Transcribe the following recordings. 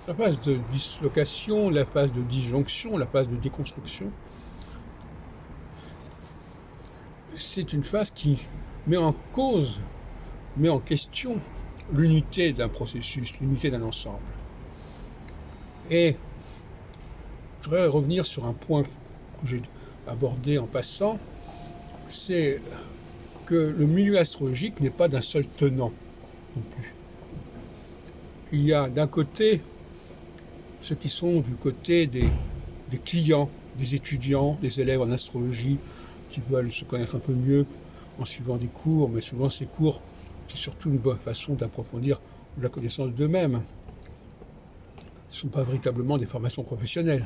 La phase de dislocation, la phase de disjonction, la phase de déconstruction, c'est une phase qui met en cause, met en question l'unité d'un processus, l'unité d'un ensemble. Et je voudrais revenir sur un point que j'ai abordé en passant, c'est que le milieu astrologique n'est pas d'un seul tenant non plus. Il y a d'un côté ceux qui sont du côté des clients, des étudiants, des élèves en astrologie qui veulent se connaître un peu mieux en suivant des cours, mais souvent ces cours, c'est surtout une bonne façon d'approfondir la connaissance d'eux-mêmes. Ce ne sont pas véritablement des formations professionnelles.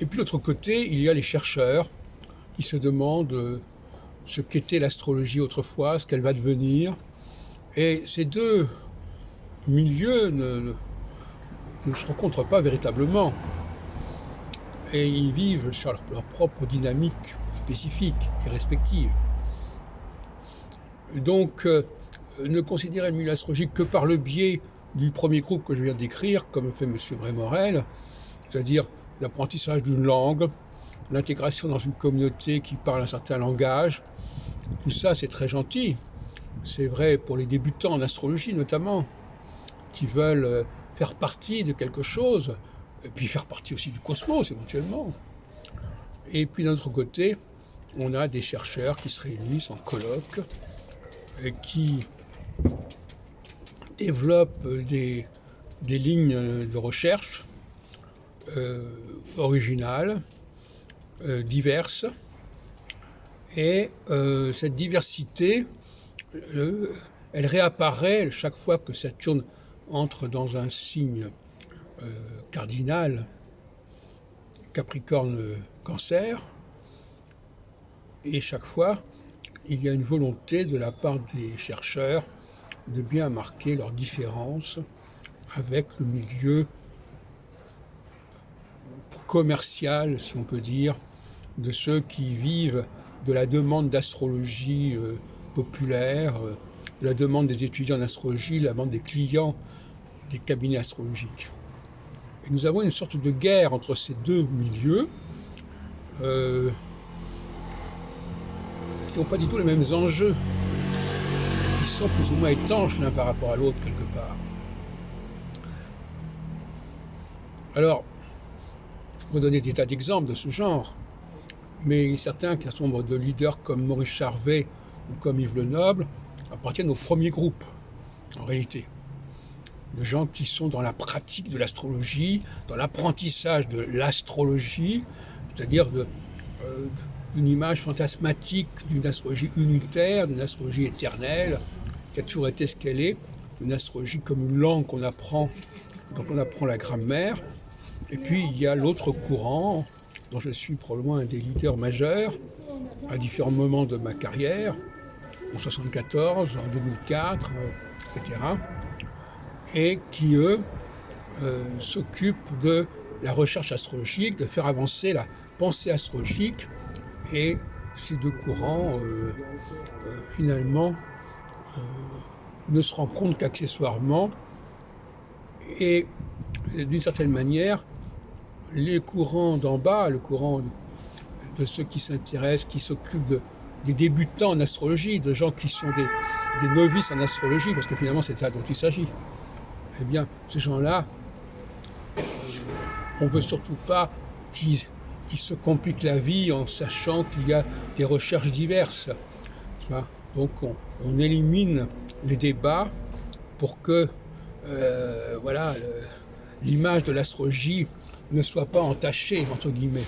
Et puis de l'autre côté, il y a les chercheurs qui se demandent ce qu'était l'astrologie autrefois, ce qu'elle va devenir. Et ces deux milieux ne se rencontrent pas véritablement. Et ils vivent sur leur propre dynamique spécifique et respective. Donc, ne considérer le milieu astrologique que par le biais du premier groupe que je viens de décrire, comme fait M. Brémorel, c'est-à-dire l'apprentissage d'une langue, l'intégration dans une communauté qui parle un certain langage, tout ça c'est très gentil. C'est vrai pour les débutants en astrologie notamment, qui veulent faire partie de quelque chose, et puis faire partie aussi du cosmos éventuellement. Et puis d'un autre côté, on a des chercheurs qui se réunissent en colloque et qui développent des lignes de recherche originales, diverses. Et cette diversité, elle réapparaît chaque fois que Saturne entre dans un signe cardinal, Capricorne-Cancer, et chaque fois, il y a une volonté de la part des chercheurs de bien marquer leurs différences avec le milieu commercial, si on peut dire, de ceux qui vivent de la demande d'astrologie populaire, de la demande des étudiants en astrologie, de la demande des clients des cabinets astrologiques. Et nous avons une sorte de guerre entre ces deux milieux qui n'ont pas du tout les mêmes enjeux, qui sont plus ou moins étanches l'un par rapport à l'autre quelque part. Alors, je pourrais donner des tas d'exemples de ce genre, mais il est certain qu'un certain nombre de leaders comme Maurice Charvet ou comme Yves Lenoble appartiennent au premier groupe, en réalité. De gens qui sont dans la pratique de l'astrologie, dans l'apprentissage de l'astrologie, c'est-à-dire d'une image fantasmatique d'une astrologie unitaire, d'une astrologie éternelle, qui a toujours été ce qu'elle est, d'une astrologie comme une langue qu'on apprend, dont on apprend la grammaire. Et puis il y a l'autre courant, dont je suis probablement un des leaders majeurs, à différents moments de ma carrière, en 1974, en 2004, etc., et qui, eux, s'occupent de la recherche astrologique, de faire avancer la pensée astrologique, et ces deux courants, finalement, ne se rencontrent qu'accessoirement, et d'une certaine manière, les courants d'en bas, le courant de ceux qui s'intéressent, qui s'occupent des débutants en astrologie, de gens qui sont des novices en astrologie, parce que finalement c'est de ça dont il s'agit, eh bien, ces gens-là, on ne veut surtout pas qu'ils se compliquent la vie en sachant qu'il y a des recherches diverses. Donc, on élimine les débats pour que voilà, l'image de l'astrologie ne soit pas entachée, entre guillemets.